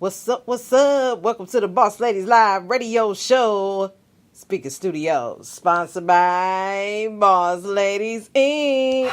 What's up? What's up? Welcome to the Boss Ladies Live Radio Show. Speaker Studios, sponsored by Boss Ladies Inc.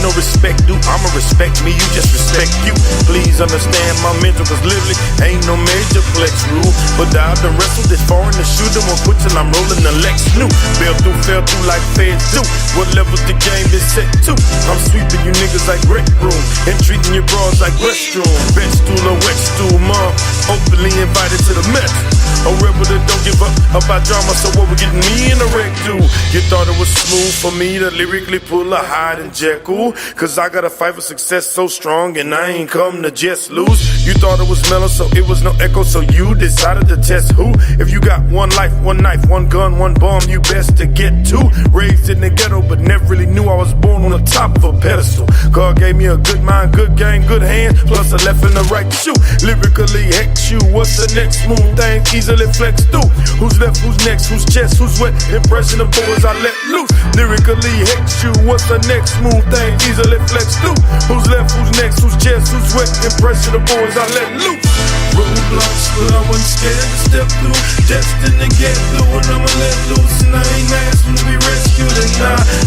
no respect due, I'ma respect me, you just respect you. Please understand my mental, cause literally ain't no major flex rule. But I've done wrestled this far in the shoe, then won't quit till I'm rolling the Lex new. Fell through like feds do. What levels the game been set to? I'm sweeping you niggas like rec room and treating your bras like restroom. Best stool or wet stool, mom. Openly invited to the mess. A rebel that don't give up about drama, so what we getting me in a wreck do? You thought it was smooth for me to lyrically pull a Hyde and Jekyll? Cause I got a fight for success so strong and I ain't come to just lose. You thought it was mellow, so it was no echo, so you decided to test who? If you got one life, one knife, one gun, one bomb, you best to get two. Raised in the ghetto, but never really knew I was born on the top of a pedestal. God gave me a good mind, good game, good hand, plus a left and a right shoe. Lyrically hex you, what's the next smooth thing? Easily flex through. Who's left, who's next, who's chest, who's wet? Impression of boys I let loose. Lyrically hex you, what's the next smooth thing? Easily flex through. Who's left, who's next, who's chest, who's wet? Impression of boys I let loose. Roadblocks, but I wasn't scared to step through. Destined to get through, and I'ma let loose. And I ain't asking to be rescued, and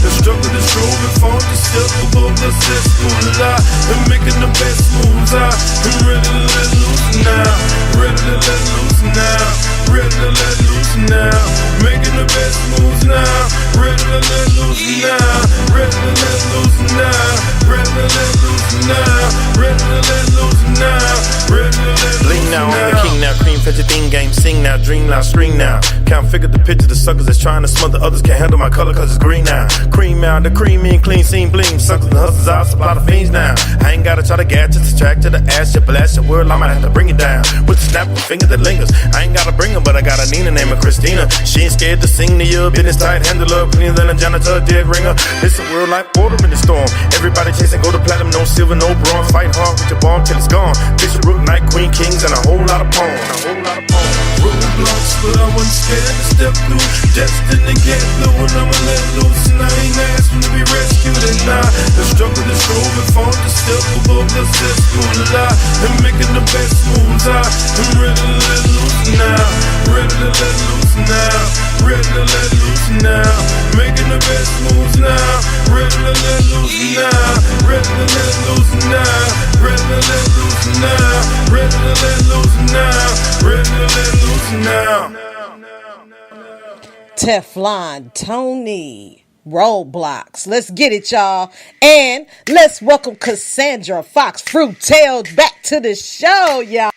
the struggle to strove and fall to step above the cesspool. And making the best moves. I'm ready to let loose now. Ready to let loose now. Ready to let loose now. Making the best moves now. Ready to let loose now. Ready to let loose now. Ready to let loose now. Ready to let loose now. Ready to let loose now. Bling now, I'm the king now. Cream, fetch your theme game. Sing now, dream now, scream now. Count, figure the picture, the suckers that's trying to smother others can't handle my color cause it's green now. Cream out, the cream in, clean scene, bling. Suckers and hustlers, I supply the fiends now. I ain't gotta try to get to distract to the ass, you blast your world, I might have to bring it down. With the snap of a finger that lingers. I ain't gotta bring her, but I got a Nina named her Christina. She ain't scared to sing to you, business tight, handle up, cleaner than a janitor, dead ringer. It's a world like water in the storm. Everybody chasing gold to platinum, no silver, no bronze. Fight hard with your bomb till it's gone. Bishop, Rook, Knight, Queen, Kings, and a whole lot of pawns. Roadblocks, but I wasn't scared to step through. Destined to get through, and I'ma let loose. And I ain't asking to be rescued, and the struggle to strove and fall to step above the cesspool. And making the best moves. I'm ready to let loose now. Ready to let loose now. Ready to let loose now. Making the best moves now. Ready to let loose now. Ready to let loose now. Ready to let loose now. Ready to let loose now. Ready to let loose now. Teflon Tony, Roadblocks. Let's get it, y'all. And let's welcome Cassandra Fox Fruitailed back to the show, y'all.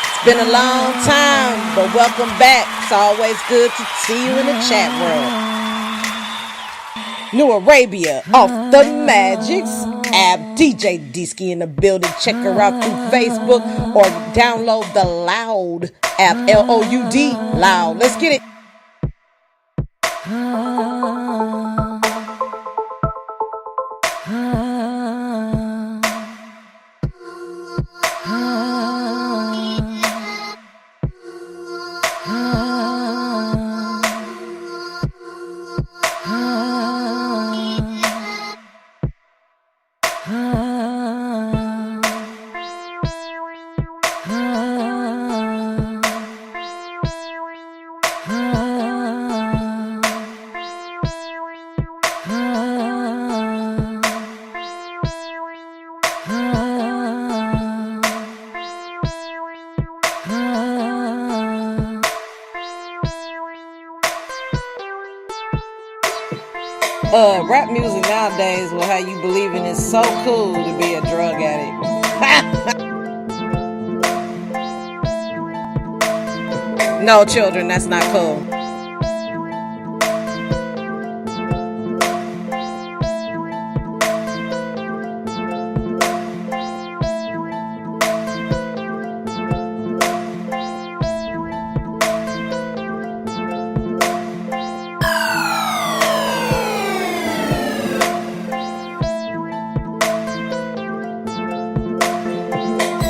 It's been a long time, but welcome back. It's always good to see you in the chat world. New Arabia off the Magics app. DJ Disky in the building. Check her out through Facebook or download the Loud app. Loud. Loud. Let's get it. Rap music nowadays will have you believing it's so cool to be a drug addict. No, children, that's not cool.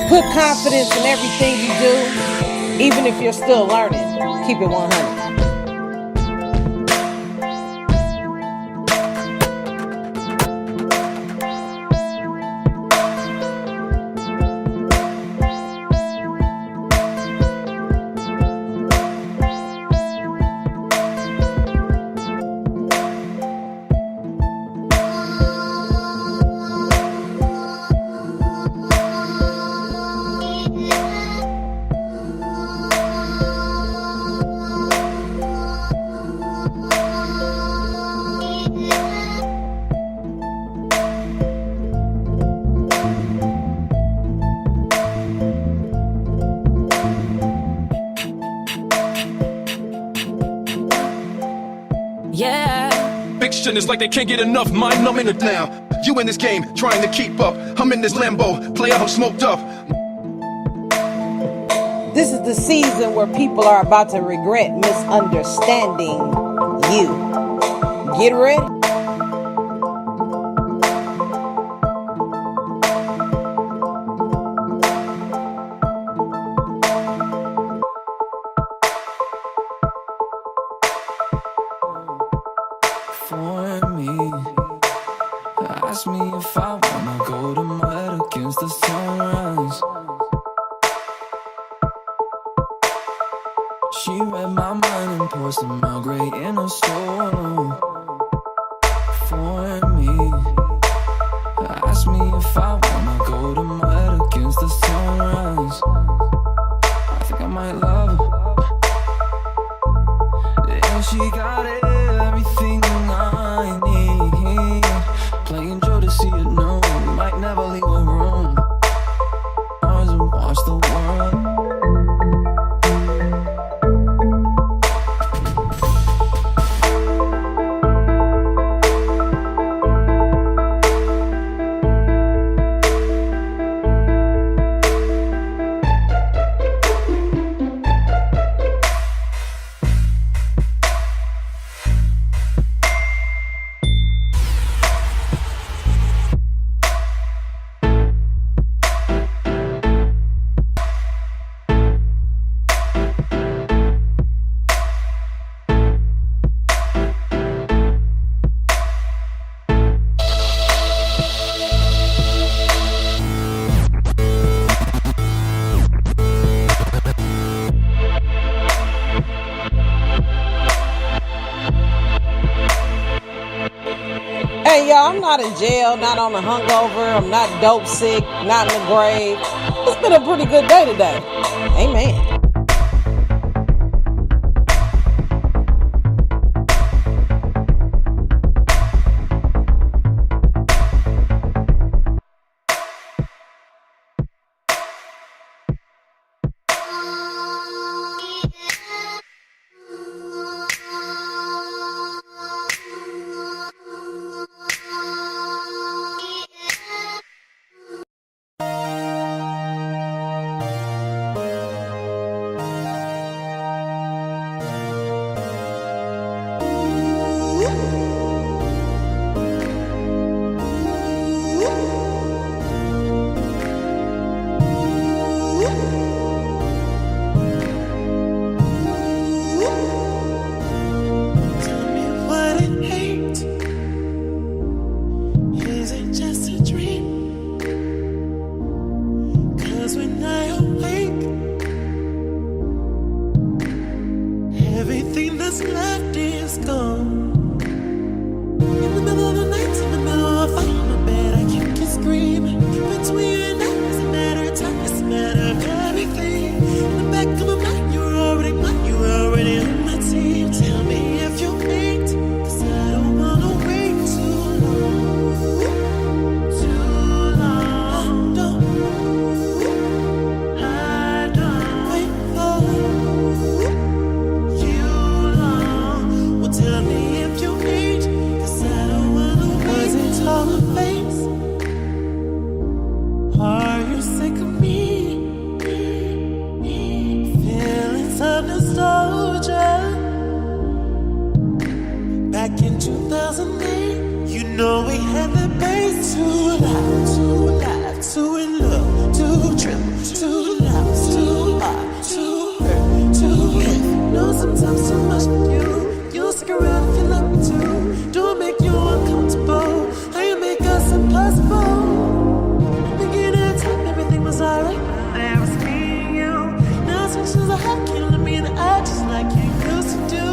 Put confidence in everything you do, even if you're still learning. Keep it 100. yeah. Fiction is like they can't get enough, mind numbing it now. You in this game, trying to keep up. I'm in this limbo, play out, I'm smoked up. This is the season where people are about to regret misunderstanding you. Get ready. For me, ask me if I wanna go to mud against the sunrise. She read my mind and poured some Earl Grey in her soul. For me, ask me if I wanna go to mud against the sunrise. I think I might love her. And she got everything I need. Playing Joe to see it known. Might never leave a room. Ours and watch the world. Hey, y'all, I'm not in jail, not on a hungover, I'm not dope sick, not in the grave. It's been a pretty good day today. Amen. Everything that's left is gone. In the middle of the night, in the middle of a fight, in my bed, I can't keep screaming. Between you and I, it's a matter of time, it's a matter of everything. In the back of my mind, you were already mine, you were already on my team. Tell me if you ain't, 'cause I don't wanna wait too long. Too long. I don't wait for you long. Well, tell me if you ain't, 'cause I don't wanna wait. Was it all a face? Are you sick of me? Feelings of nostalgia. Back in 2008, you know we had the bass too loud, too in love, too tremble, too loud, too hard, too hurt, too hit. Know sometimes too much for you. You'll stick around if you love me too. Don't make you uncomfortable. How you make us impossible? Beginning of time, everything was alright. There was me and you. Now since I have killing me in the eye, just like you used to do.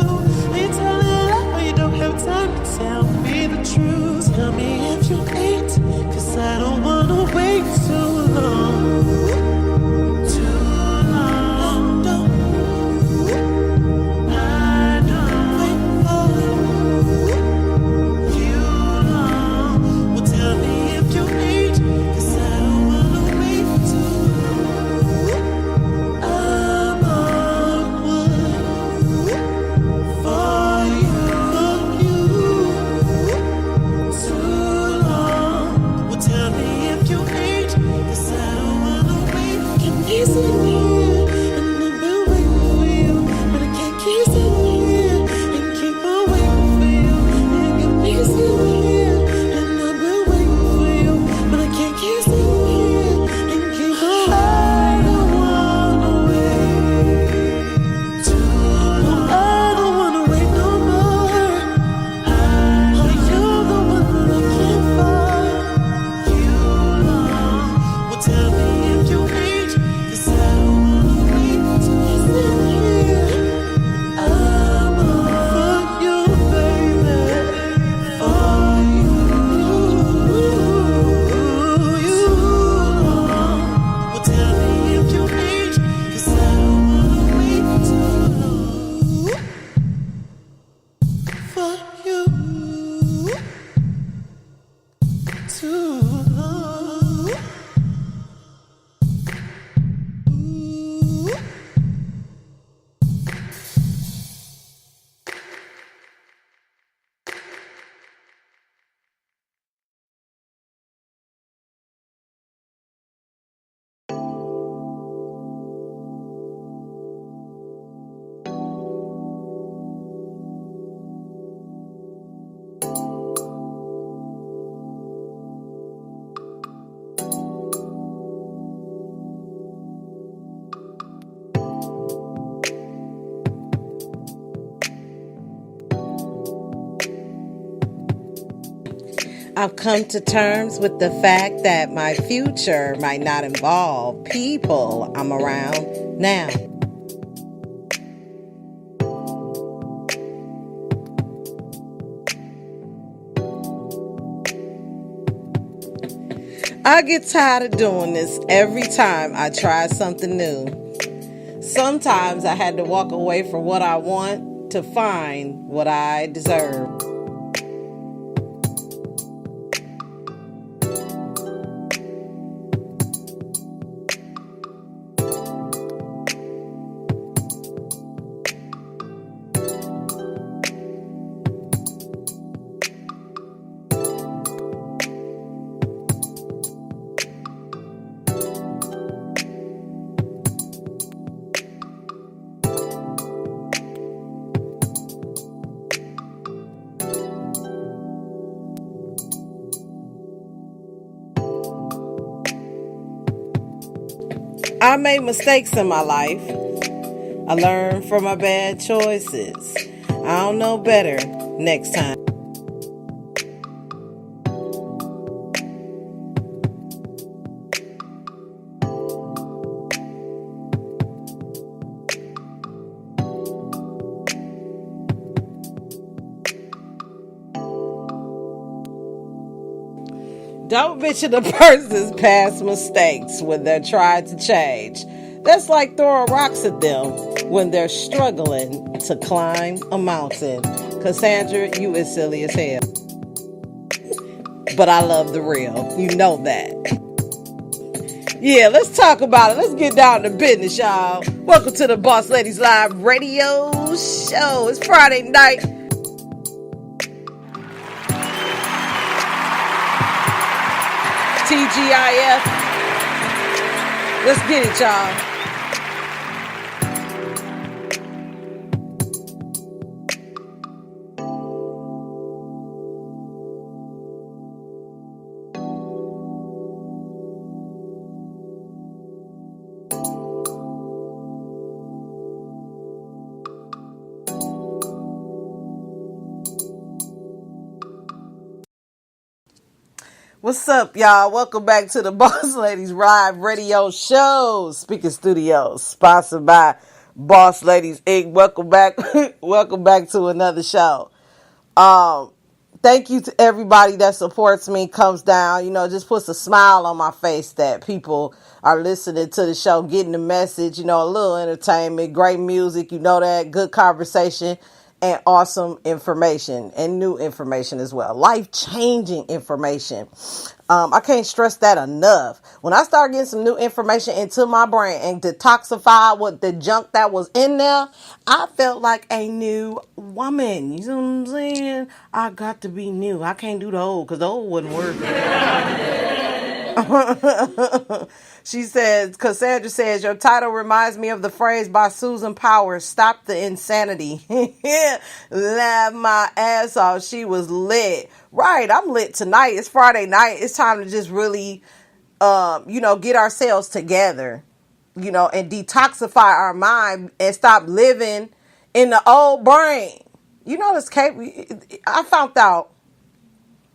Are you telling a lie or you don't have time to tell me the truth? Tell me if you ain't, I've come to terms with the fact that my future might not involve people I'm around now. I get tired of doing this every time I try something new. Sometimes I had to walk away from what I want to find what I deserve. I made mistakes in my life. I learned from my bad choices. I'll know better next time. Don't mention a person's past mistakes when they're trying to change. That's like throwing rocks at them when they're struggling to climb a mountain. Cassandra, you is silly as hell. But I love the real. You know that. Yeah, let's talk about it. Let's get down to business, y'all. Welcome to the Boss Ladies Live radio show. It's Friday night. TGIF. Let's get it, y'all. What's up, y'all? Welcome back to the Boss Ladies Live radio show. Speaking Studios, sponsored by Boss Ladies Inc. Welcome back. Welcome back to another show. Thank you to everybody that supports me, comes down, just puts a smile on my face that people are listening to the show, getting the message, a little entertainment, great music, that, good conversation, and awesome information and new information as well. Life-changing information. I can't stress that enough. When I start getting some new information into my brain and detoxify what the junk that was in there, I felt like a new woman. You know what I'm saying? I got to be new. I can't do the old because the old wouldn't work. She says, Cassandra says, your title reminds me of the phrase by Susan Powers, stop the insanity. Laugh my ass off. She was lit. Right, I'm lit tonight. It's Friday night. It's time to just really, get ourselves together, and detoxify our mind and stop living in the old brain. I found out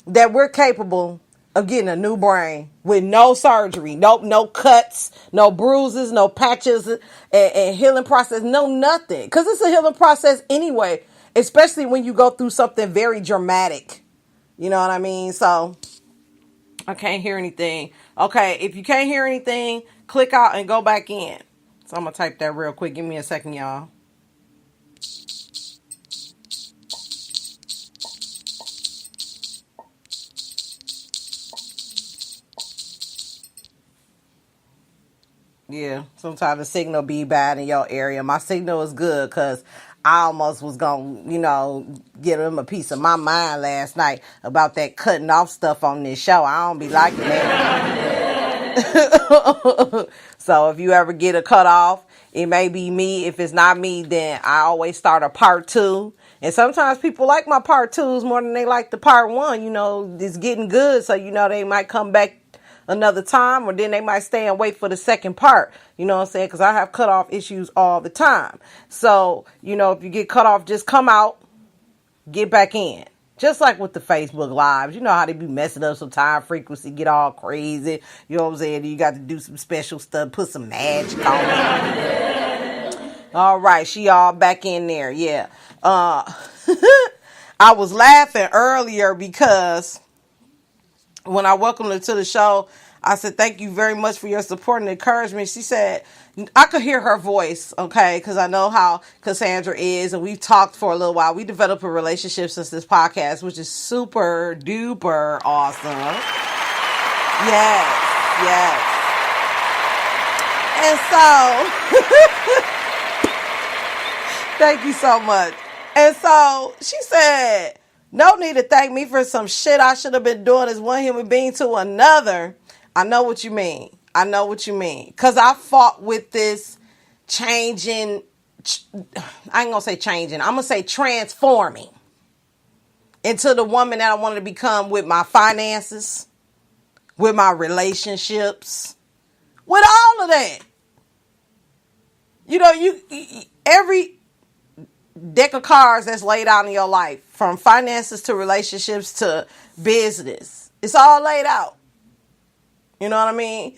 that we're capable of getting a new brain with no surgery, no cuts, no bruises, no patches, and healing process, no nothing. Because it's a healing process anyway, especially when you go through something very dramatic. You know what I mean? So, I can't hear anything. Okay, if you can't hear anything, click out and go back in. So, I'm going to type that real quick. Give me a second, y'all. Yeah, sometimes the signal be bad in your area. My signal is good because I almost was going to, get them a piece of my mind last night about that cutting off stuff on this show. I don't be liking that. So if you ever get a cut off, it may be me. If it's not me, then I always start a part 2. And sometimes people like my part 2s more than they like the part 1. It's getting good. So, they might come back another time, or then they might stay and wait for the second part. You know what I'm saying? Because I have cut off issues all the time. So, if you get cut off, just come out, get back in. Just like with the Facebook Lives. You know how they be messing up some time frequency, get all crazy. You know what I'm saying? You got to do some special stuff, put some magic on it. All right, she all back in there. Yeah. I was laughing earlier because when I welcomed her to the show, I said, thank you very much for your support and encouragement. She said, I could hear her voice, okay, because I know how Cassandra is, and we've talked for a little while. We developed a relationship since this podcast, which is super duper awesome. Yes, yes. And so, thank you so much. And so she said, no need to thank me for some shit I should have been doing as one human being to another. I know what you mean. I know what you mean. Because I fought with this changing. I ain't going to say changing. I'm going to say transforming into the woman that I wanted to become with my finances, with my relationships, with all of that. You know, every deck of cards that's laid out in your life, from finances to relationships to business, it's all laid out. You know what I mean?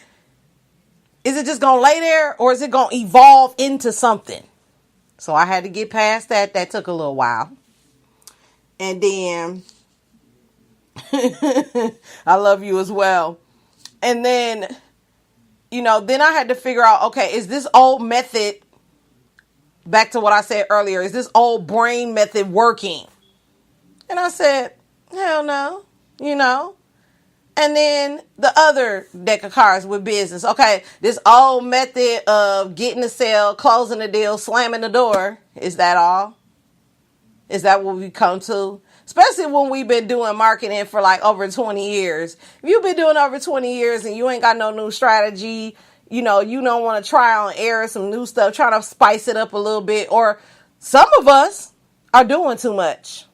Is it just going to lay there, or is it going to evolve into something? So I had to get past that. That took a little while. And then I love you as well. And then, you know, then I had to figure out, okay, is this old method, back to what I said earlier, is this old brain method working? And I said, hell no, you know. And then the other deck of cards with business. Okay, this old method of getting the sale, closing the deal, slamming the door. Is that all? Is that what we come to? Especially when we've been doing marketing for like over 20 years. If you've been doing over 20 years and you ain't got no new strategy, you know, you don't want to try on air some new stuff, trying to spice it up a little bit. Or some of us are doing too much.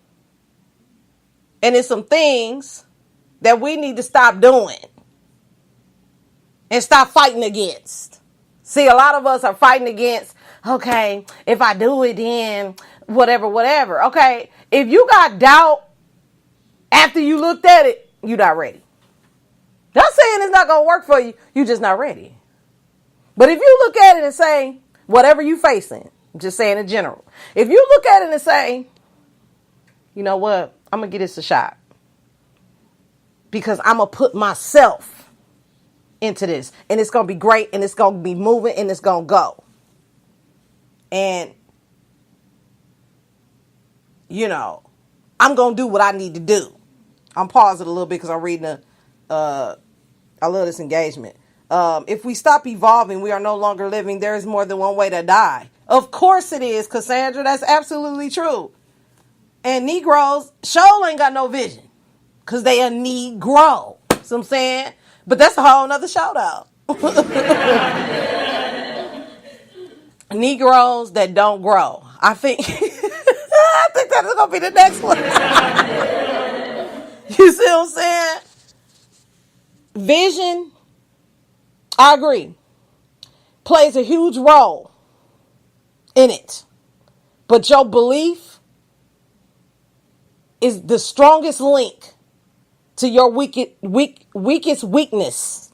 And it's some things that we need to stop doing and stop fighting against. See, a lot of us are fighting against, okay, if I do it, then whatever. Okay, if you got doubt after you looked at it, you're not ready. Not saying it's not going to work for you. You're just not ready. But if you look at it and say, whatever you facing, I'm just saying in general. If you look at it and say, you know what, I'm going to give this a shot. Because I'm going to put myself into this. And it's going to be great. And it's going to be moving. And it's going to go. And, you know, I'm going to do what I need to do. I'm pausing a little bit because I'm reading I love this engagement. If we stop evolving, we are no longer living. There is more than one way to die. Of course it is, Cassandra. That's absolutely true. And Negroes sure ain't got no vision. Because they a Negro. See what I'm saying? But that's a whole nother shout out. Negroes that don't grow. I think I think that's going to be the next one. You see what I'm saying? Vision, I agree, plays a huge role in it. But your belief is the strongest link to your weakest weakness.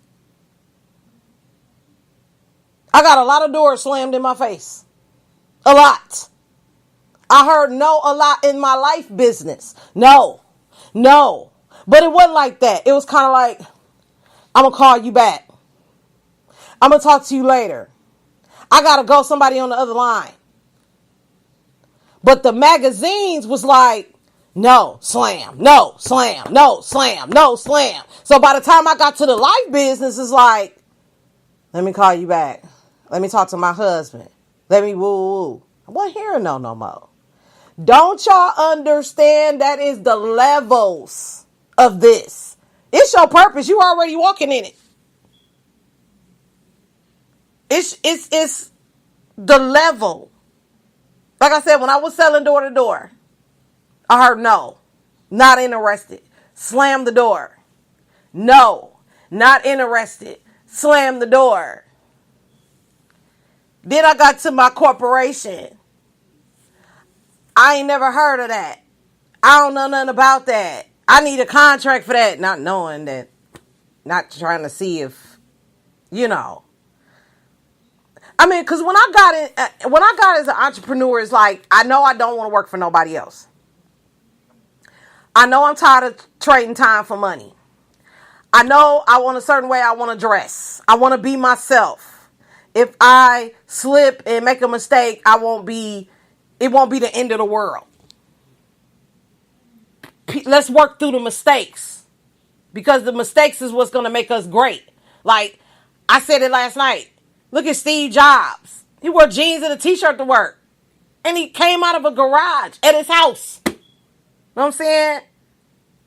I got a lot of doors slammed in my face. A lot. I heard no a lot in my life business. No. But it wasn't like that. It was kind of like, I'm going to call you back. I'm going to talk to you later. I got to go, somebody on the other line. But the magazines was like, no, slam, no, slam, no, slam, no, slam. So by the time I got to the life business, it's like, let me call you back. Let me talk to my husband. Let me woo. I wasn't hearing no more. Don't y'all understand that is the levels of this? It's your purpose. You already walking in it. It's the level. Like I said, when I was selling door to door, I heard no, not interested. Slam the door. No, not interested. Slam the door. Then I got to my corporation. I ain't never heard of that. I don't know nothing about that. I need a contract for that. Not knowing that, not trying to see if, you know. I mean, because when I got as an entrepreneur, it's like, I know I don't want to work for nobody else. I know I'm tired of trading time for money. I know I want a certain way I want to dress. I want to be myself. If I slip and make a mistake, it won't be the end of the world. Let's work through the mistakes, because the mistakes is what's going to make us great. Like I said it last night. Look at Steve Jobs. He wore jeans and a t-shirt to work, and he came out of a garage at his house. You know what I'm saying?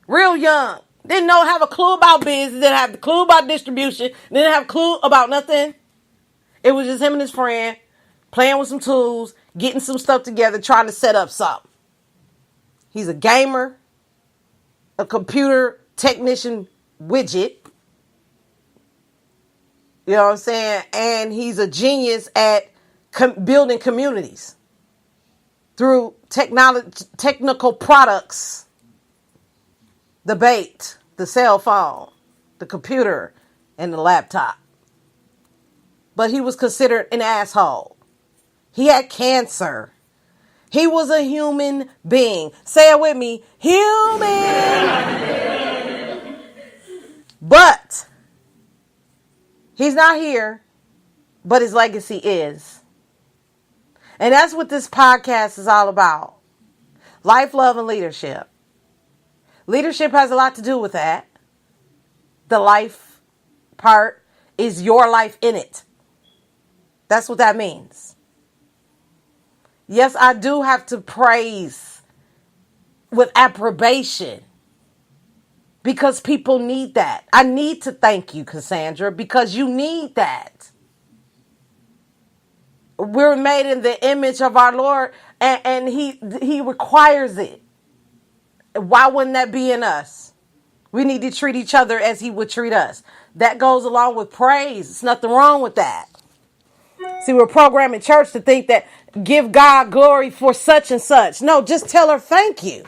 Real young. Didn't have a clue about business. Didn't have a clue about distribution. Didn't have a clue about nothing. It was just him and his friend playing with some tools, getting some stuff together, trying to set up something. He's a gamer, a computer technician widget. You know what I'm saying? And he's a genius at building communities through technical products. The bait, the cell phone, the computer, and the laptop. But he was considered an asshole. He had cancer. He was a human being. Say it with me. Human. But he's not here, but his legacy is. And that's what this podcast is all about. Life, love, and leadership. Leadership has a lot to do with that. The life part is your life in it. That's what that means. Yes, I do have to praise with approbation, because people need that. I need to thank you, Cassandra, because you need that. We're made in the image of our Lord, and He requires it. Why wouldn't that be in us? We need to treat each other as He would treat us. That goes along with praise. There's nothing wrong with that. See, we're programmed in church to think that give God glory for such and such. No, just tell her thank you.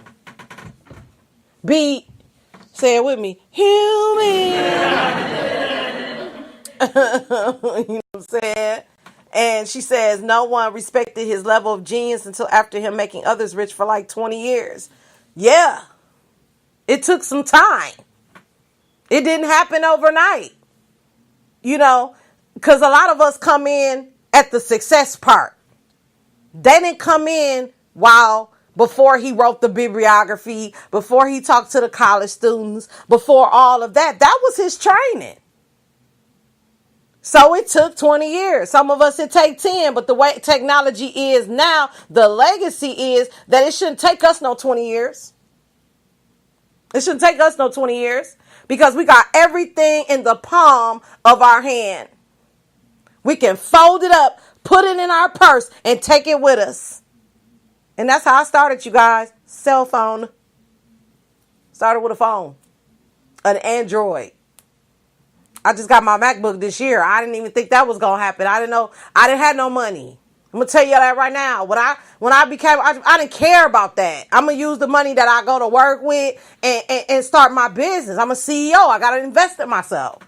Say it with me, human. You know what I'm saying? And she says no one respected his level of genius until after him making others rich for like 20 years. Yeah, it took some time. It didn't happen overnight. You know, because a lot of us come in at the success part. They didn't come in before he wrote the bibliography, before he talked to the college students, before all of that. That was his training. So it took 20 years. Some of us, it take 10, but the way technology is now, the legacy is that it shouldn't take us no 20 years. It shouldn't take us no 20 years, because we got everything in the palm of our hand. We can fold it up, put it in our purse, and take it with us. And that's how I started, you guys. Cell phone. Started with a phone. An Android. I just got my MacBook this year. I didn't even think that was going to happen. I didn't know. I didn't have no money. I'm going to tell you that right now. When I didn't care about that. I'm going to use the money that I go to work with and start my business. I'm a CEO. I got to invest in myself.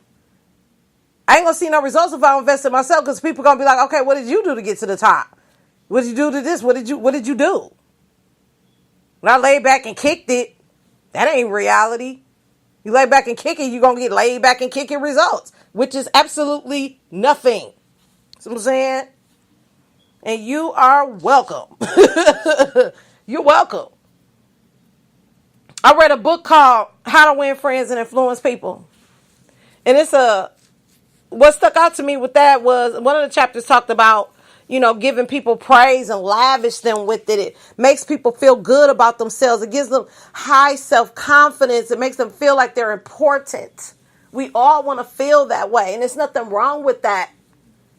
I ain't going to see no results if I don't invest in myself, because people going to be like, okay, what did you do to get to the top? What did you do to this? What did you do? When I laid back and kicked it, that ain't reality. You lay back and kick it, you're going to get laid back and kicking results, which is absolutely nothing. See what I'm saying? And you are welcome. You're welcome. I read a book called How to Win Friends and Influence People. And what stuck out to me with that was one of the chapters talked about, giving people praise and lavish them with it. It makes people feel good about themselves. It gives them high self-confidence. It makes them feel like they're important. We all want to feel that way, and there's nothing wrong with that.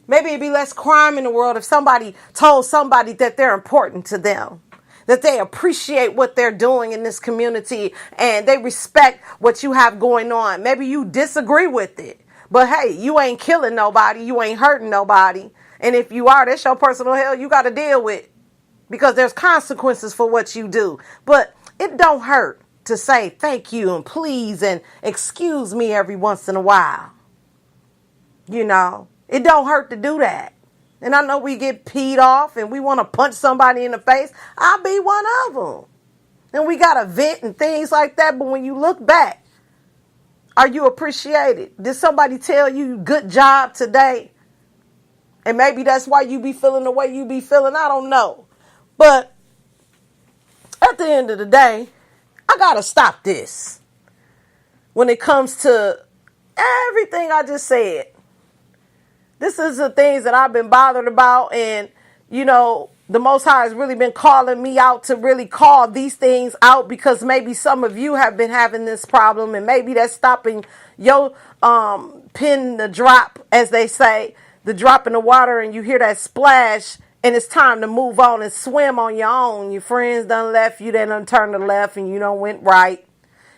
Maybe it'd be less crime in the world if somebody told somebody that they're important to them, that they appreciate what they're doing in this community, and they respect what you have going on. Maybe you disagree with it, but hey, you ain't killing nobody. You ain't hurting nobody. And if you are, that's your personal hell you got to deal with, because there's consequences for what you do. But It don't hurt to say thank you and please and excuse me every once in a while. You know, it don't hurt to do that. And I know we get peed off and we want to punch somebody in the face. I'll be one of them. And we got to vent and things like that. But when you look back, are you appreciated? Did somebody tell you good job today? And maybe that's why you be feeling the way you be feeling. I don't know. But at the end of the day, I got to stop this. When it comes to everything I just said. This is the things that I've been bothered about. And, you know, the Most High has really been calling me out to really call these things out, because maybe some of you have been having this problem, and maybe that's stopping your pin the drop, as they say, the drop in the water, and you hear that splash, and it's time to move on and swim on your own. Your friends done left you, they done turned to left, and you done went right.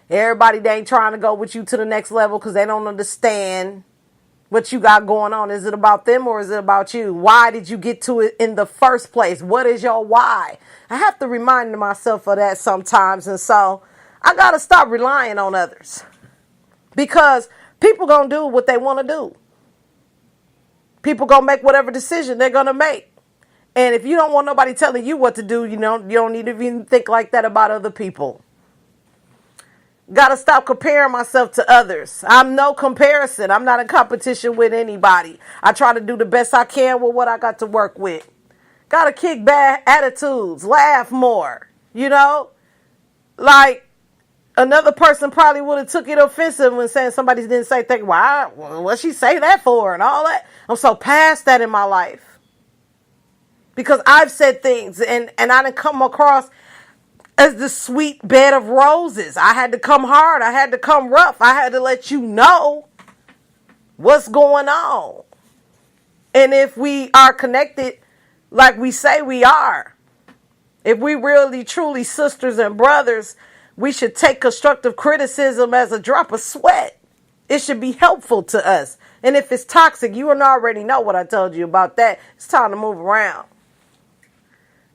Everybody, they ain't trying to go with you to the next level because they don't understand what you got going on. Is it about them or is it about you? Why did you get to it in the first place? What is your why? I have to remind myself of that sometimes. And so I got to stop relying on others, because people going to do what they want to do. People going to make whatever decision they're going to make. And if you don't want nobody telling you what to do, you don't need to even think like that about other people. Got to stop comparing myself to others. I'm no comparison. I'm not in competition with anybody. I try to do the best I can with what I got to work with. Got to kick bad attitudes, laugh more, you know? Like, another person probably would have took it offensive when saying somebody didn't say thank you. Why? What'd she say that for and all that? I'm so past that in my life. Because I've said things and I didn't come across as the sweet bed of roses. I had to come hard. I had to come rough. I had to let you know what's going on. And if we are connected like we say we are, if we really truly sisters and brothers, we should take constructive criticism as a drop of sweat. It should be helpful to us. And if it's toxic, you already know what I told you about that. It's time to move around.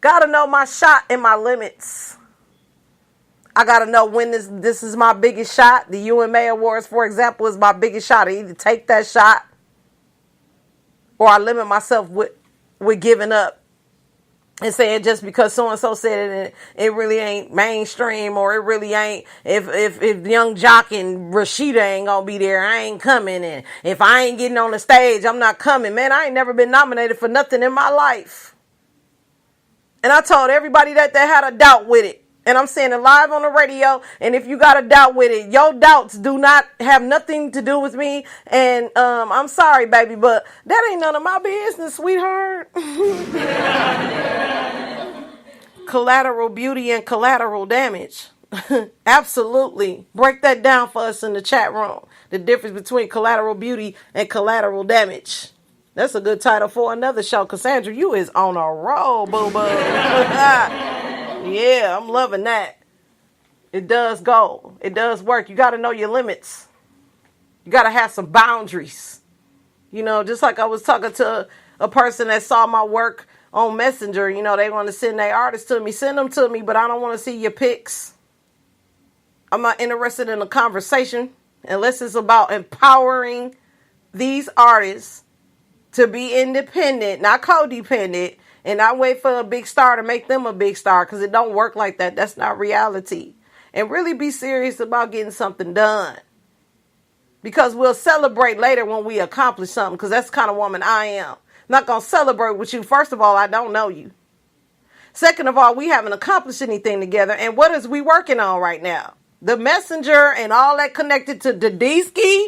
Got to know my shot and my limits. I got to know when this is my biggest shot. The UMA Awards, for example, is my biggest shot. I either take that shot or I limit myself with giving up and saying just because so-and-so said it really ain't mainstream, or it really ain't, if Young Jock and Rashida ain't going to be there, I ain't coming. And if I ain't getting on the stage, I'm not coming. Man, I ain't never been nominated for nothing in my life. And I told everybody that had a doubt with it. And I'm saying it live on the radio. And if you got a doubt with it, your doubts do not have nothing to do with me. And I'm sorry, baby, but that ain't none of my business, sweetheart. Collateral beauty and collateral damage. Absolutely. Break that down for us in the chat room. The difference between collateral beauty and collateral damage. That's a good title for another show. Cassandra, you is on a roll, boo-boo. Yeah, I'm loving that. It does go. It does work. You got to know your limits. You got to have some boundaries. You know, just like I was talking to a person that saw my work on Messenger. You know, they want to send their artists to me. Send them to me, but I don't want to see your pics. I'm not interested in a conversation unless it's about empowering these artists to be independent, not codependent. And I wait for a big star to make them a big star, because it don't work like that. That's not reality. And really be serious about getting something done. Because we'll celebrate later when we accomplish something, because that's the kind of woman I am. I'm not going to celebrate with you. First of all, I don't know you. Second of all, we haven't accomplished anything together. And what is we working on right now? The Messenger and all that connected to Dadisky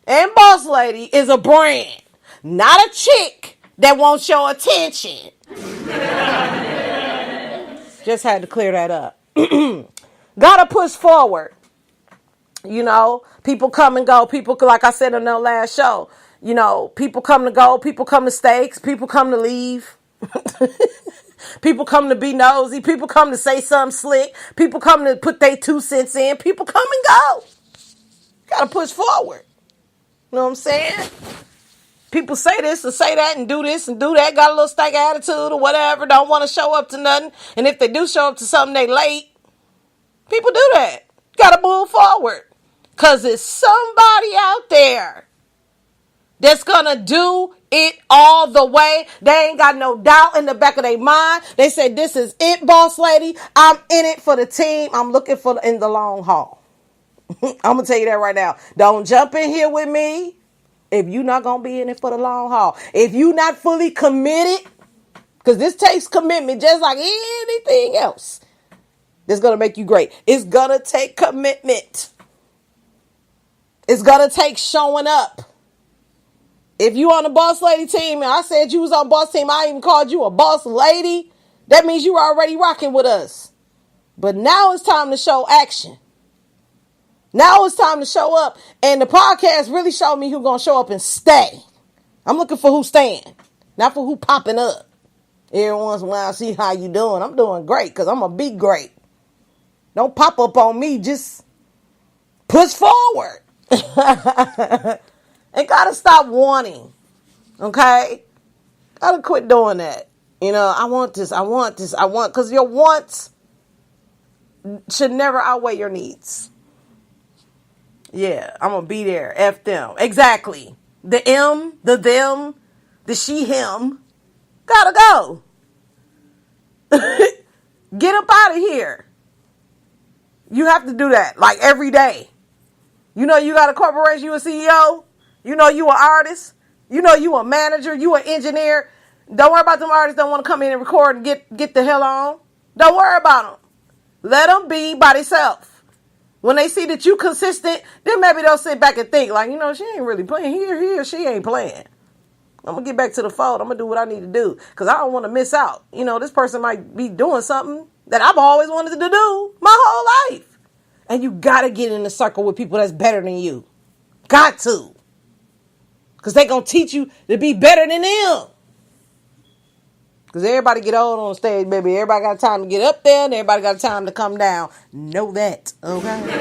and Boss Lady is a brand, not a chick that wants your attention. Just had to clear that up. Gotta push forward. You know, people come and go. People, like I said on the last show, you know, people come to go. People come to stakes. People come to leave. People come to be nosy. People come to say something slick. People come to put their 2 cents in. People come and go. Gotta push forward. You know what I'm saying? People say this and say that and do this and do that. Got a little stank attitude or whatever. Don't want to show up to nothing. And if they do show up to something, they late. People do that. Gotta move forward. Because it's somebody out there that's gonna do it all the way. They ain't got no doubt in the back of their mind. They say, this is it, boss lady. I'm in it for the team. I'm looking for in the long haul. I'm gonna tell you that right now. Don't jump in here with me if you're not gonna be in it for the long haul. If you're not fully committed, because this takes commitment just like anything else that's gonna make you great. It's gonna take commitment. It's gonna take showing up. If you on the boss lady team, and I said you was on boss team, I even called you a boss lady, that means you were already rocking with us. But now it's time to show action. Now it's time to show up. And the podcast really showed me who's going to show up and stay. I'm looking for who's staying, not for who popping up. Every once in a while, see how you doing. I'm doing great because I'm going to be great. Don't pop up on me. Just push forward. And got to stop wanting. Okay? Got to quit doing that. You know, I want this. Because your wants should never outweigh your needs. Yeah, I'm going to be there. F them. Exactly. The M, the them, the she, him. Gotta go. Get up out of here. You have to do that. Like every day. You know you got a corporation, you a CEO. You know you an artist. You know you a manager. You an engineer. Don't worry about them artists that want to come in and record and get the hell on. Don't worry about them. Let them be by themselves. When they see that you consistent, then maybe they'll sit back and think like, you know, she ain't really playing. He or she ain't playing. I'm going to get back to the fold. I'm going to do what I need to do because I don't want to miss out. You know, this person might be doing something that I've always wanted to do my whole life. And you got to get in the circle with people that's better than you. Got to. Because they going to teach you to be better than them. Because everybody get old on stage, baby. Everybody got time to get up there and everybody got time to come down. Know that, okay?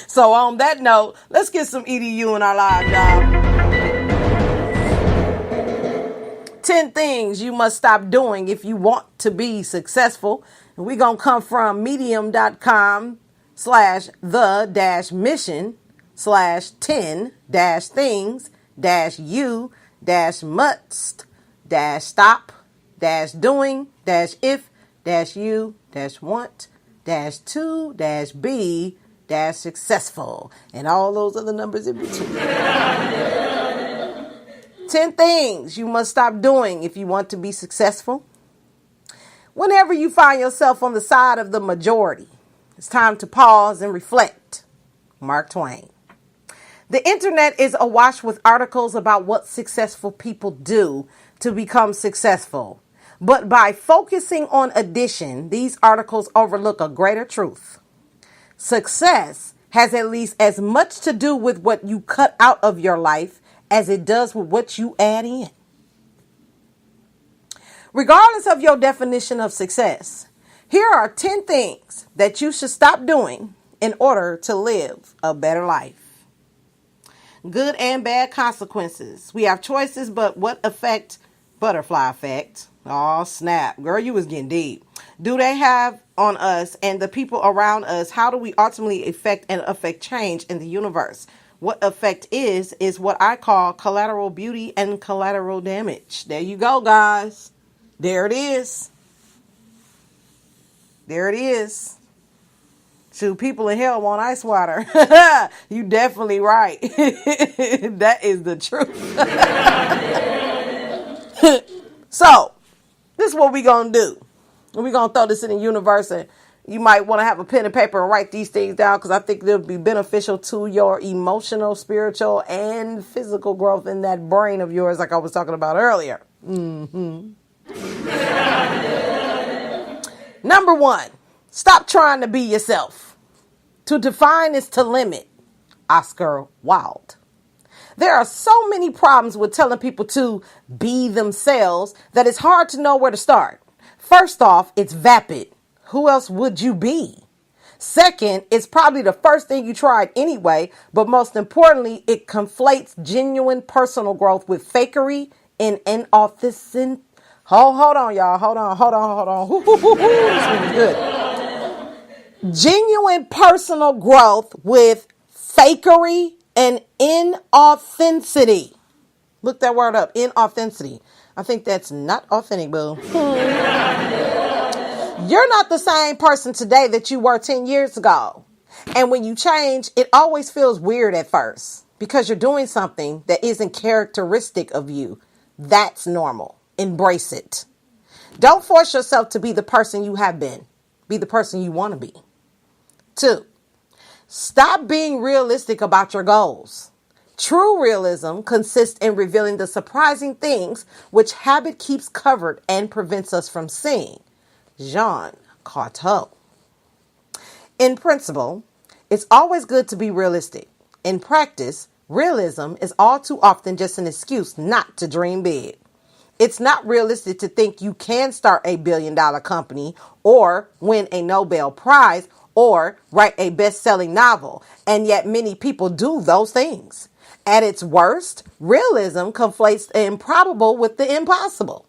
So on that note, let's get some EDU in our lives, y'all. 10 things you must stop doing if you want to be successful. And we're going to come from medium.com/the-mission/10-you-want-to-be-successful and all those other numbers in between. 10 things you must stop doing if you want to be successful. Whenever you find yourself on the side of the majority, it's time to pause and reflect. Mark Twain. The internet is awash with articles about what successful people do to become successful. But by focusing on addition, these articles overlook a greater truth. Success has at least as much to do with what you cut out of your life as it does with what you add in. Regardless of your definition of success, here are 10 things that you should stop doing in order to live a better life. Good and bad consequences. We have choices, but what effect, butterfly effect, oh snap, girl, you was getting deep, do they have on us and the people around us? How do we ultimately affect change in the universe? What effect is what I call collateral beauty and collateral damage. There you go, guys. There it is. There it is. Shoot, people in hell want ice water. You definitely right. That is the truth. So, this is what we're going to do. We're going to throw this in the universe, and you might want to have a pen and paper and write these things down because I think they'll be beneficial to your emotional, spiritual, and physical growth in that brain of yours like I was talking about earlier. Number 1, stop trying to be yourself. To define is to limit. Oscar Wilde. There are so many problems with telling people to be themselves that it's hard to know where to start. First off, it's vapid. Who else would you be? Second, it's probably the first thing you tried anyway, but most importantly, it conflates genuine personal growth with fakery and inauthenticity. Hold on, y'all. Hold on. This one is good. Genuine personal growth with fakery and inauthenticity. Look that word up, inauthenticity. I think that's not authentic, boo. You're not the same person today that you were 10 years ago. And when you change, it always feels weird at first because you're doing something that isn't characteristic of you. That's normal. Embrace it. Don't force yourself to be the person you have been. Be the person you want to be. 2, stop being realistic about your goals. True realism consists in revealing the surprising things which habit keeps covered and prevents us from seeing. Jean Cocteau. In principle, it's always good to be realistic. In practice, realism is all too often just an excuse not to dream big. It's not realistic to think you can start a billion-dollar company or win a Nobel Prize or write a best-selling novel, and yet many people do those things. At its worst, realism conflates the improbable with the impossible.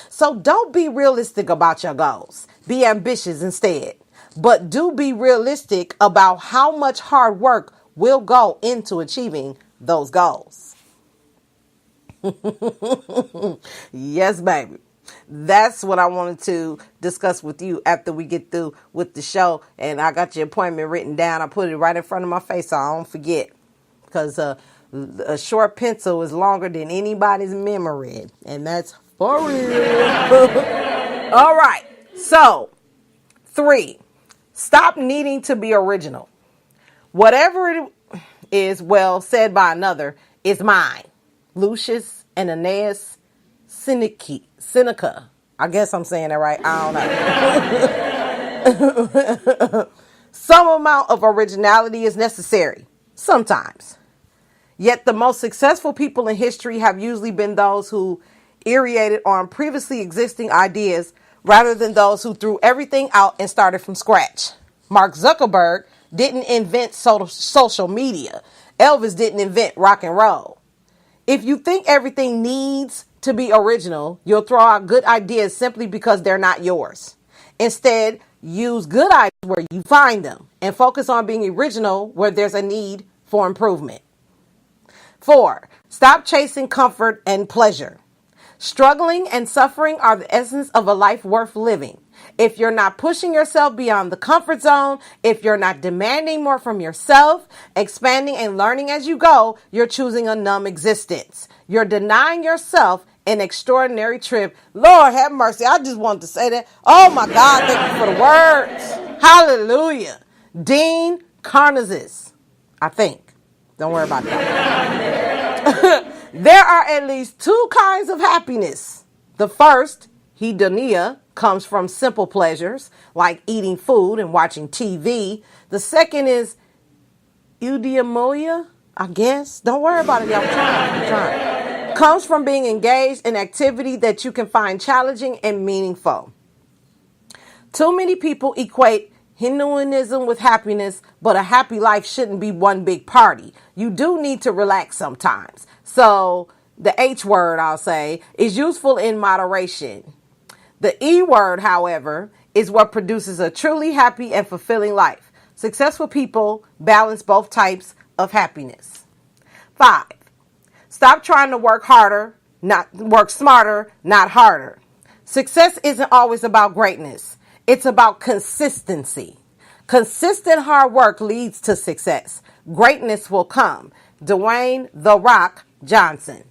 So don't be realistic about your goals. Be ambitious instead. But do be realistic about how much hard work will go into achieving those goals. Yes, baby. That's what I wanted to discuss with you after we get through with the show. And I got your appointment written down. I put it right in front of my face so I don't forget. Because a short pencil is longer than anybody's memory. And that's for real. All right. So, 3, stop needing to be original. Whatever it is well said by another is mine. Lucius Ananias Seneca. I guess I'm saying that right. I don't know. Some amount of originality is necessary. Sometimes. Yet the most successful people in history have usually been those who aerated on previously existing ideas rather than those who threw everything out and started from scratch. Mark Zuckerberg didn't invent social media. Elvis didn't invent rock and roll. If you think everything needs to be original, you'll throw out good ideas simply because they're not yours. Instead, use good ideas where you find them and focus on being original where there's a need for improvement. 4, stop chasing comfort and pleasure. Struggling and suffering are the essence of a life worth living. If you're not pushing yourself beyond the comfort zone, if you're not demanding more from yourself, expanding and learning as you go, you're choosing a numb existence. You're denying yourself an extraordinary trip. Lord have mercy. I just wanted to say that. Oh my God, thank you for the words. Hallelujah. Dean Karnazes, I think. Don't worry about that. There are at least 2 kinds of happiness. The first, hedonia, comes from simple pleasures like eating food and watching TV. The second is eudaimonia, I guess. Don't worry about it, y'all. I'm trying. Comes from being engaged in activity that you can find challenging and meaningful. Too many people equate hedonism with happiness, but a happy life shouldn't be one big party. You do need to relax sometimes. So the H word, I'll say, is useful in moderation. The E word, however, is what produces a truly happy and fulfilling life. Successful people balance both types of happiness. 5, stop trying to work smarter, not harder. Success isn't always about greatness. It's about consistency. Consistent hard work leads to success. Greatness will come. Dwayne "The Rock" Johnson.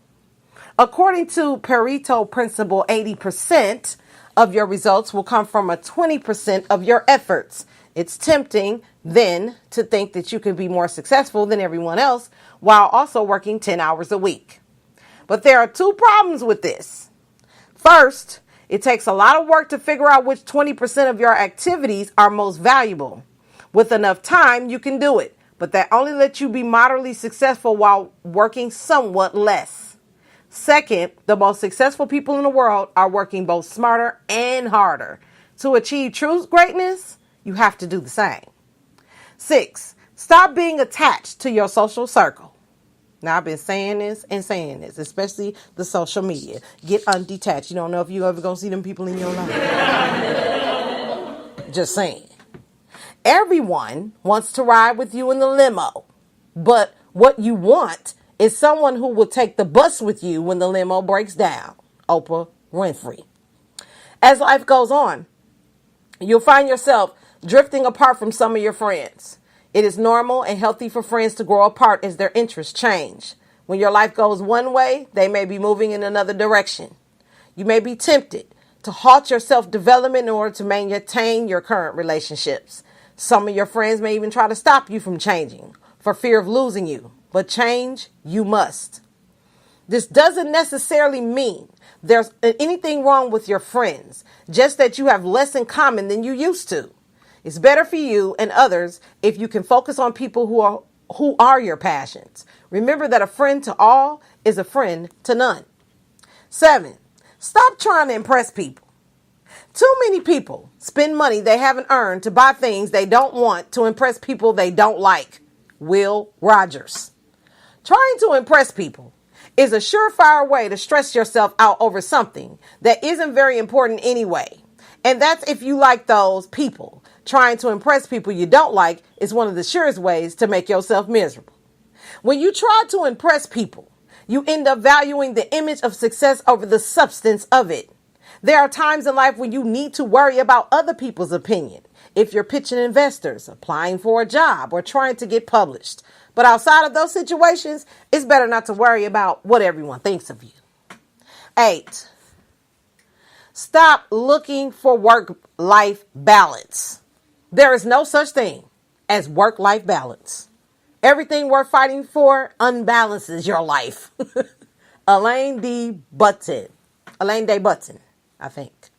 According to Pareto principle, 80% of your results will come from 20% of your efforts. It's tempting then to think that you can be more successful than everyone else while also working 10 hours a week. But there are 2 problems with this. First, it takes a lot of work to figure out which 20% of your activities are most valuable. With enough time, you can do it, but that only lets you be moderately successful while working somewhat less. Second, the most successful people in the world are working both smarter and harder. To achieve true greatness, you have to do the same. 6, stop being attached to your social circle. Now, I've been saying this, especially the social media. Get undetached. You don't know if you ever gonna see them people in your life. Just saying. Everyone wants to ride with you in the limo, but what you want is someone who will take the bus with you when the limo breaks down. Oprah Winfrey. As life goes on, you'll find yourself drifting apart from some of your friends. It is normal and healthy for friends to grow apart as their interests change. When your life goes one way, they may be moving in another direction. You may be tempted to halt your self-development in order to maintain your current relationships. Some of your friends may even try to stop you from changing for fear of losing you, but change you must. This doesn't necessarily mean there's anything wrong with your friends, just that you have less in common than you used to. It's better for you and others if you can focus on people who are your passions. Remember that a friend to all is a friend to none. 7, stop trying to impress people. Too many people spend money they haven't earned to buy things they don't want to impress people they don't like. Will Rogers. Trying to impress people is a surefire way to stress yourself out over something that isn't very important anyway. And that's if you like those people. Trying to impress people you don't like is one of the surest ways to make yourself miserable. When you try to impress people, you end up valuing the image of success over the substance of it. There are times in life when you need to worry about other people's opinion. If you're pitching investors, applying for a job, or trying to get published. But outside of those situations, it's better not to worry about what everyone thinks of you. 8, stop looking for work-life balance. There is no such thing as work-life balance. Everything worth fighting for unbalances your life. Elaine Day Button, I think.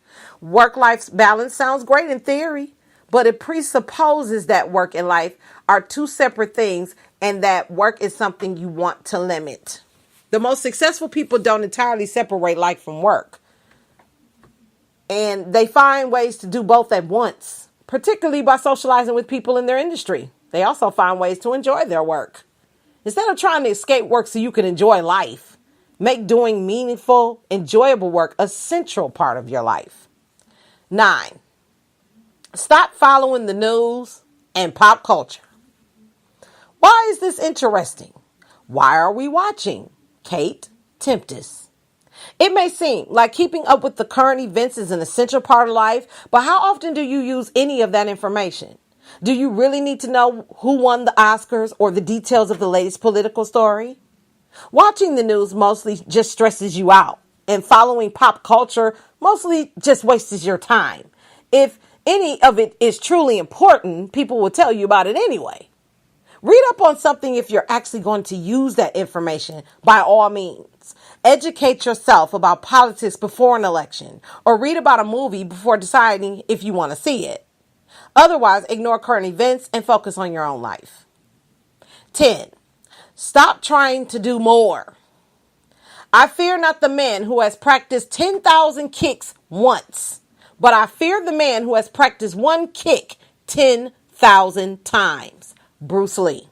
Work-life balance sounds great in theory, but it presupposes that work and life are two separate things and that work is something you want to limit. The most successful people don't entirely separate life from work. And they find ways to do both at once, particularly by socializing with people in their industry. They also find ways to enjoy their work. Instead of trying to escape work so you can enjoy life, make doing meaningful, enjoyable work a central part of your life. 9, stop following the news and pop culture. Why is this interesting? Why are we watching? Kate Tempest. It may seem like keeping up with the current events is an essential part of life, but how often do you use any of that information? Do you really need to know who won the Oscars or the details of the latest political story? Watching the news mostly just stresses you out, and following pop culture mostly just wastes your time. If any of it is truly important, people will tell you about it anyway. Read up on something if you're actually going to use that information, by all means. Educate yourself about politics before an election, or read about a movie before deciding if you want to see it. Otherwise, ignore current events and focus on your own life. 10, stop trying to do more. I fear not the man who has practiced 10,000 kicks once, but I fear the man who has practiced one kick 10,000 times. Bruce Lee.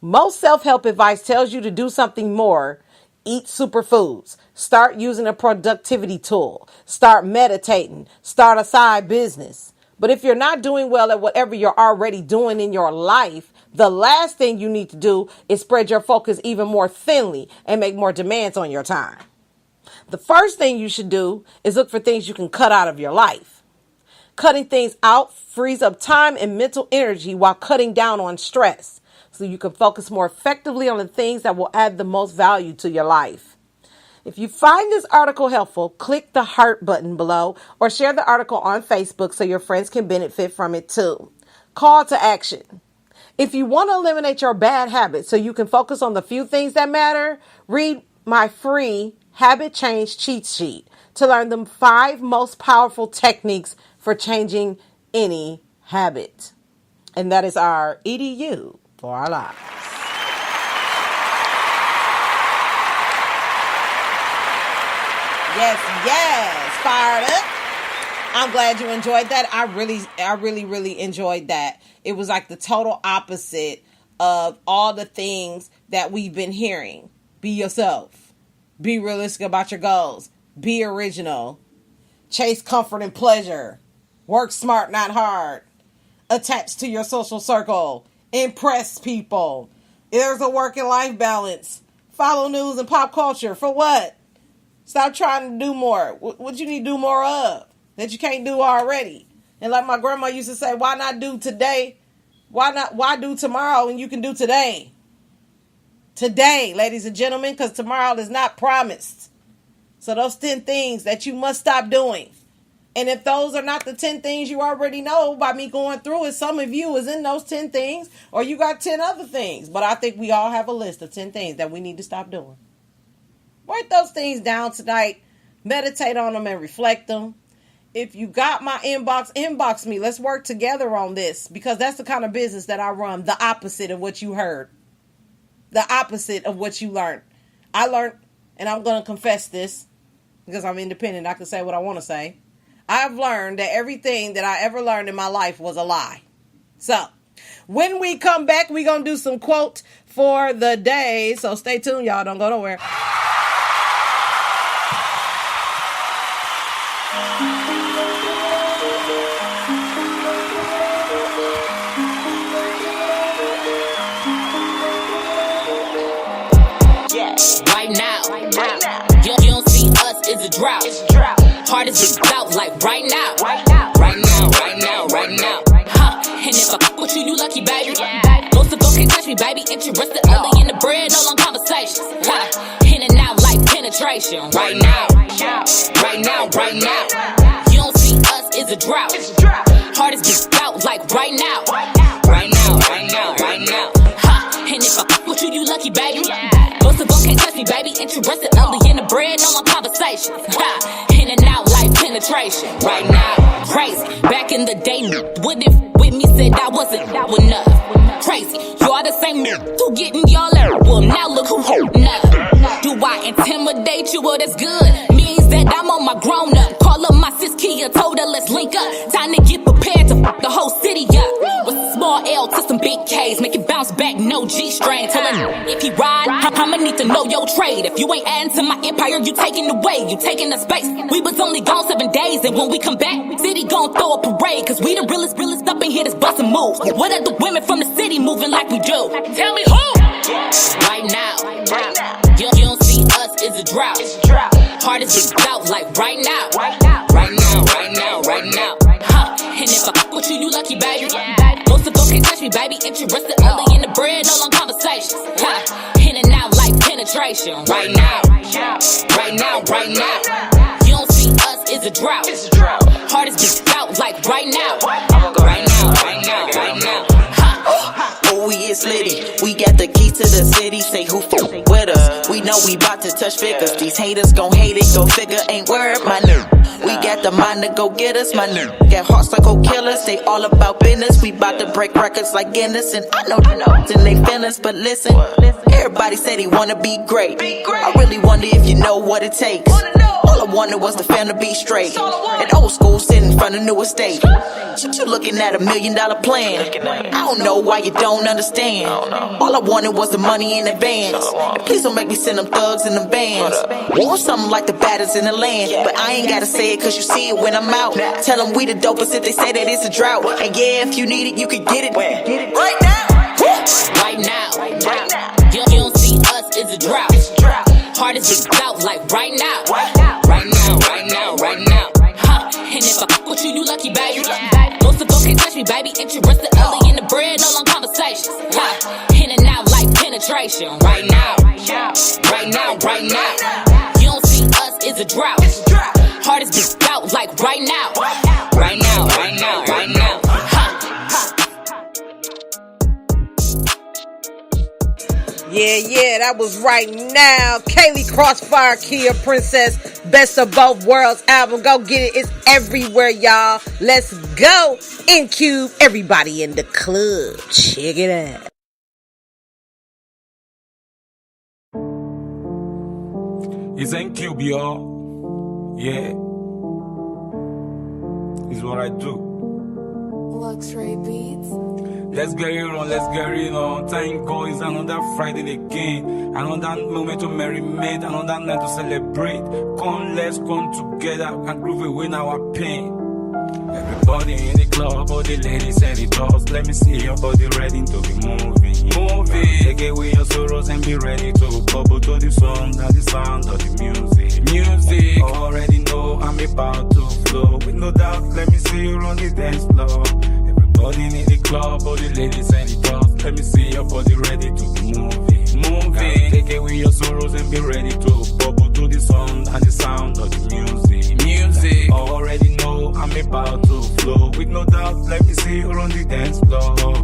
Most self-help advice tells you to do something more. Eat superfoods. Start using a productivity tool. Start meditating. Start a side business. But if you're not doing well at whatever you're already doing in your life, the last thing you need to do is spread your focus even more thinly and make more demands on your time. The first thing you should do is look for things you can cut out of your life. Cutting things out frees up time and mental energy while cutting down on stress, so you can focus more effectively on the things that will add the most value to your life. If you find this article helpful, click the heart button below or share the article on Facebook so your friends can benefit from it too. Call to action. If you want to eliminate your bad habits so you can focus on the few things that matter, read my free Habit Change Cheat Sheet to learn the 5 most powerful techniques for changing any habit. And that is our EDU for our lives. Yes, fired up. I'm glad you enjoyed that. I really enjoyed that. It was like the total opposite of all the things that we've been hearing. Be yourself. Be realistic about your goals. Be original. Chase comfort and pleasure. Work smart, not hard. Attach to your social circle. Impress people. There's a work and life balance. Follow news and pop culture. For what? Stop trying to do more. What you need to do more of that you can't do already? And like my grandma used to say, why not do today? Why do tomorrow when you can do today? Today, ladies and gentlemen, because tomorrow is not promised. So those 10 things that you must stop doing. And if those are not the 10 things you already know by me going through it, some of you is in those 10 things or you got 10 other things. But I think we all have a list of 10 things that we need to stop doing. Write those things down tonight. Meditate on them and reflect them. If you got my inbox me. Let's work together on this because that's the kind of business that I run. The opposite of what you heard. The opposite of what you learned. I learned, and I'm going to confess this because I'm independent. I can say what I want to say. I've learned that everything that I ever learned in my life was a lie. So, when we come back, we're going to do some quote for the day. So stay tuned, y'all. Don't go nowhere. Right now. You don't see us, it's a drought. Hard as it's out, like right now. Right now. Huh? And if I fuck with you, you lucky, baby. Most of them can't touch me, baby. Interested only in the bread, no long conversations. In and out like penetration. Right now. You don't see us, it's a drought. Hard as it's out, like right now. Right now. Huh? And if I fuck with you, you lucky, baby. Most of them can't touch me, baby. Interested only in the bread, no long conversations. In and out like penetration. Right now, crazy. Back in the day, wouldn't with me said I wasn't enough. Crazy, you are the same who getting y'all out. Well, now look who holding up. Do I intimidate you? Well, that's good. Means that I'm on my grown up. Call up my sis Kia, told her let's link up. Time to get prepared to fuck the whole city up. With a small L to some big K's, make it bounce back, no G string. Tell him if he ride, I'ma need to know your trade. If you ain't adding to my empire, you taking away, you taking the space. We was only gone 7 days, and when we come back, city gon' throw a parade. Cause we the realest up in here that's bustin' moves. What are the women from the city moving like we do? Tell me who? Right now. You don't see us, it's a drought. Hard as it's out, like right now. Right now. Huh? And if I fuck with you, you lucky, baby. Most of them can't touch me, baby. Interested only in the bread, no long conversations. In and out like penetration. Right now. You don't see us, it's a drought. Hard as it's out, like right now. Right now. Oh, we is litty. We got the keys to the city. Say who f*** with us. We know we bout to touch figures. These haters gon' hate it. Go figure, ain't worried, my nigga. We got the mind to go get us, my nigga. Got hearts like go killers. They all about business. We bout to break records like Guinness. And I know, and they feelings. But listen, everybody say they wanna be great. I really wonder if you know what it takes. All I wanted was the fam to be straight. And old school sitting in front of new estate. You looking at $1 million plan. I don't know why you don't understand. All I wanted was the money in advance. And please don't make me send them thugs in them bands. Want something like the baddest in the land. But I ain't gotta say it cause you see it when I'm out. Tell them we the dopest if they say that it's a drought. And yeah, if you need it, you can get it right now. You don't see us, it's a drought. Hard as it's out, like right now. Right now. Huh? And if I fuck with you, you lucky, baby. Most of them can't touch me, baby. Interested only in the bread, no long conversations. In and out like penetration. Right now. You don't see us, it's a drought. Hard as it's out, like right now. Right now. Yeah, that was right now. Kaylee Crossfire, Kia Princess, Best of Both Worlds album. Go get it. It's everywhere, y'all. Let's go. N-Cube, everybody in the club. Check it out. It's N-Cube, y'all. Yeah. It's what I do. Luxury Beats. Let's get it on, let's get it on. Thank God it's another Friday again. Another moment to merriment, another night to celebrate. Come, let's come together and groove away our pain. Everybody in the club, all the ladies and the dogs. Let me see your body ready to be moving. Moving. Take away your sorrows and be ready to bubble to the song and the sound of the music. Music. Already know I'm about to flow. With no doubt, let me see you on the dance floor. Everybody in the club, all the ladies and the dogs. Let me see your body ready to be moving. Moving. Take away your sorrows and be ready to bubble to the song and the sound of the music. Music. Already know I'm about to flow. With no doubt, let me see you on the dance floor.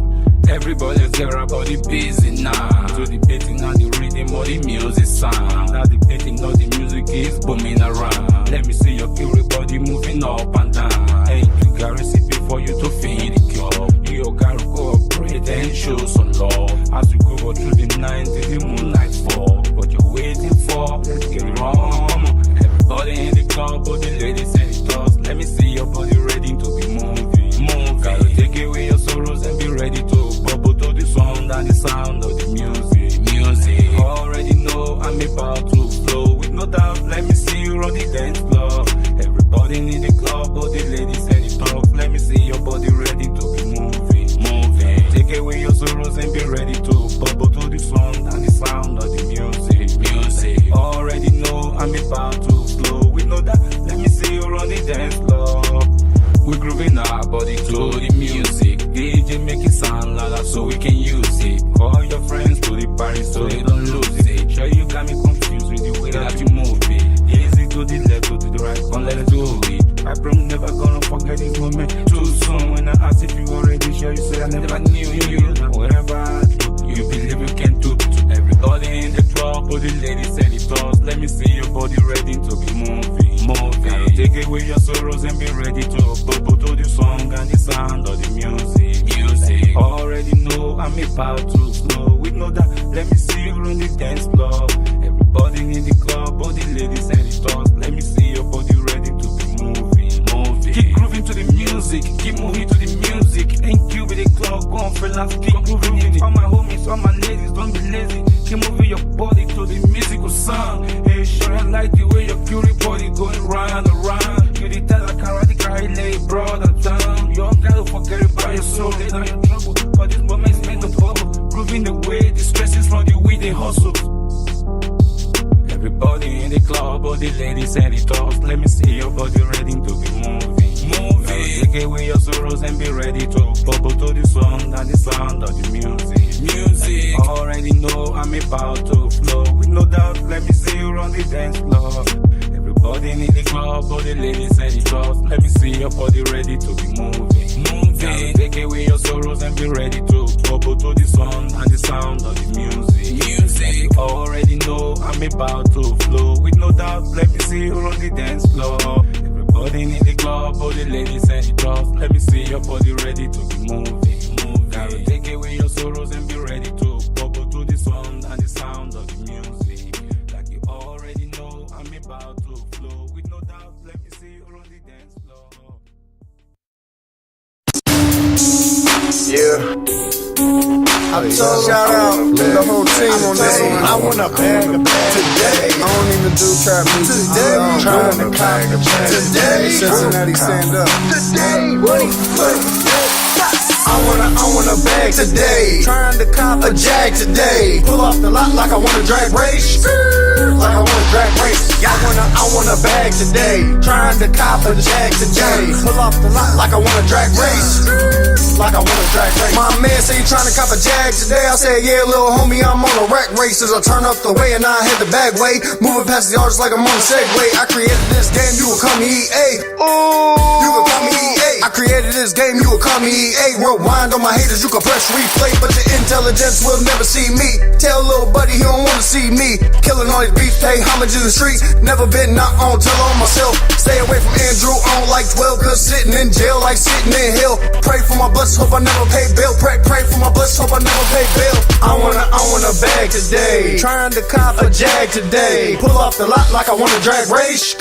Everybody's there about the busy now. To the beating of the rhythm or the music sound. Now the beating of the music is booming around. Let me see your curious body moving up and down. Hey, you got recipe for you to feel the cure. You gotta cooperate and show some love. As we go through the night till the moonlight fall. What you're waiting for, let's get it on. Everybody in the club, all the ladies and the dogs. Let me see your body ready to be moving. Moving. Gotta take away your sorrows and be ready to bubble to the sound and the sound of the music. Music. Already know I'm about to flow. With no doubt, let me see you on the dance floor. Everybody in the club, all the ladies and the dogs. Let me see your body ready to be moving. Moving. Take away your sorrows and be ready to bubble to the sound and the sound of the music. Music. Already know I'm about to flow. With no doubt, let me see you on the dance floor. We're grooving our body to the music. DJ make it sound louder so we can use it. Call your friends to the party so they don't lose it. Sure you got me confused with the way that you move it. Easy to the left, to the right, come let's do it. I promise never gonna forget this moment too soon. When I asked if you already sure, you said I never knew you. Now whatever I do, you believe you can do to everybody in the club, all the ladies and the dogs. Let me see your body ready to be moving. Moving. Take away your sorrows and be ready to bubble to the song and the sound of the music. Music. Already know I'm about to flow. With no doubt, let me see you on the dance floor. Everybody in the club, all the ladies and the dogs. Let me see your body ready to be moving. Moving. Keep grooving to the music. Keep moving to the music. Ain't you with the club, go on fellas, keep grooving. All my homies, all my ladies, don't be lazy. Keep moving your body to the musical song. Hey, sure I like the way your cutie body going round and round. You the tell I karate carry lay brother down. You don't gotta forget about your soul, they know your trouble. But this moment's made the bubble. Grooving away the stresses from the way they hustle. Everybody in the club, all the ladies and the dogs. Let me see your body ready to be moving. Moving. Take away your sorrows and be ready to bubble to the song and the sound of the music. Music. Already know I'm about to flow. With no doubt, let me see you on the dance floor. Everybody in the club, all the ladies and the dogs. Let me see your body ready to be moving. Moving. Take away your sorrows and be ready to bubble to the song and the sound of the music. Music. Already know I'm about to flow. With no doubt, let me see you on the dance floor. Everybody in the club, all the ladies and the dogs. Let me see your body ready to be moving. Moving. Gotta take away your sorrows and be ready to bubble to the song and the sound of the music. Like you already know, I'm about to flow. With no doubt, let me see you on the dance floor. Yeah. Shout out to the whole team on this one. I wanna bag a bag today. I don't even do trap music today. I'm trying to bag a bag today. Cincinnati stand up today. I wanna bag today. Trying to cop a Jag today. Pull off the lot like I wanna drag race. Like I wanna drag race. I wanna bag today. Trying to cop a Jag today. Pull off the lot like I wanna drag race. Like I wanna drag race. My man say he trying to cop a Jag today. I said, yeah, little homie, I'm on a rack race. As I turn up the way and I hit the bag way. Moving past the artists like I'm on a Segway. I created this game, you will call me EA. Ooh, you will call me EA. I created this game, you will call me EA. Rewind on my haters, you can press replay. But your intelligence will never see me. Tell little buddy he don't wanna see me. Killing all these beats, pay homage in the street. Never been not on, tell on myself. Stay away from Andrew on like 12. Cause sitting in jail like sitting in hell. Pray for my blessings, hope I never pay bail. Pray for my blessings, hope I never pay bail. I wanna bag today. Trying to cop a Jag today. Pull off the lot like I wanna drag race.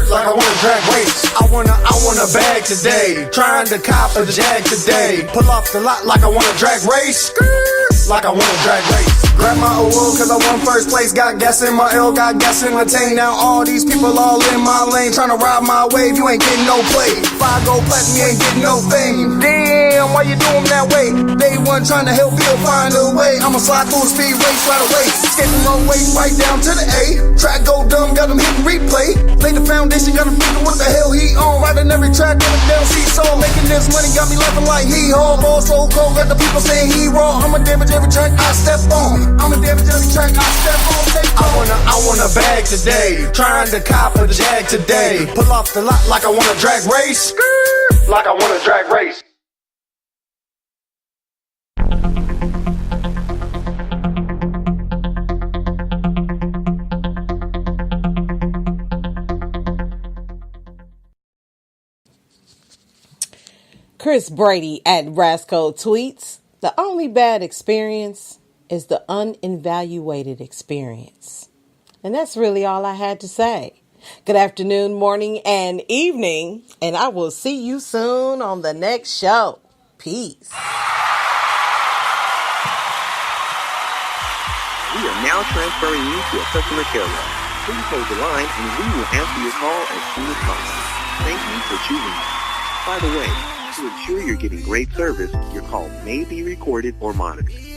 Like I wanna drag race. I wanna bag today. today. Trying to cop a Jag today. Pull off the lot like I want a drag race. Like I want a drag race. Grab my award cause I won first place. Got gas in my L, got gas in the tank. Now all these people all in my lane. Trying to ride my wave, you ain't getting no play. 5 gold platinum, you ain't getting no fame. Damn, why you doing that way? Day one trying to help you find a way. I'ma slide through a speed race right away. Skating low way right down to the A. Track go dumb, got them hitting replay. Lay the foundation, got them thinking what the hell he on. Riding every track, got a down seesaw. Making this money got me laughing like he haul. Ball so cold, got the people saying he raw. I'ma damage every track I step on. I'ma damage every track I step on. I want a bag today. Trying to cop a Jag today. Pull off the lot like I want a drag race. Like I want a drag race. Chris Brady at Rasco tweets, the only bad experience is the unevaluated experience. And that's really all I had to say. Good afternoon, morning, and evening, and I will see you soon on the next show. Peace. We are now transferring you to a customer care line. Please hold the line and we will answer your call as soon as possible. Thank you for choosing us. By the way, to ensure you're getting great service, your call may be recorded or monitored.